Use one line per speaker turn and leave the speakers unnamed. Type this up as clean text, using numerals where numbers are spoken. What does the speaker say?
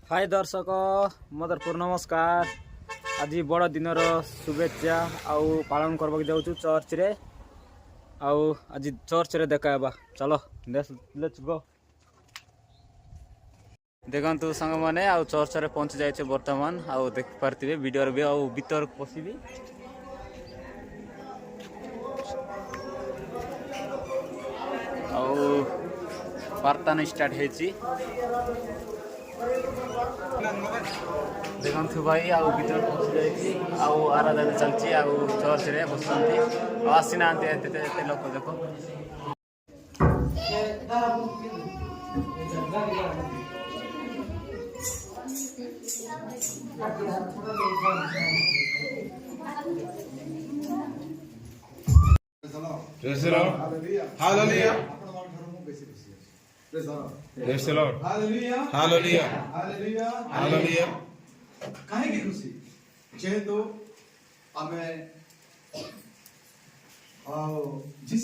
हाय दर्शक मदरपुर नमस्कार। आज बड़ दिन शुभेच्छा आउ पालन करबा जाऊँ चर्च रे। आज चर्च रे देखा चलो लेट्स गो। देखु सांग मैंने चर्च रे पहुंची जाए बर्तमान देख पारे वीडियो भी भीतर पशिबी। प्रार्थना स्टार्ट है देखु भाई भीतर पशि जा आराधना चलती चर्च रे बस आसीना लोक देख
Praise the Lord. Hallelujah. Praise the Lord.
Hallelujah.
Hallelujah.
Hallelujah.
Hallelujah.
काहे की खुशी जेहेतु आमे जिस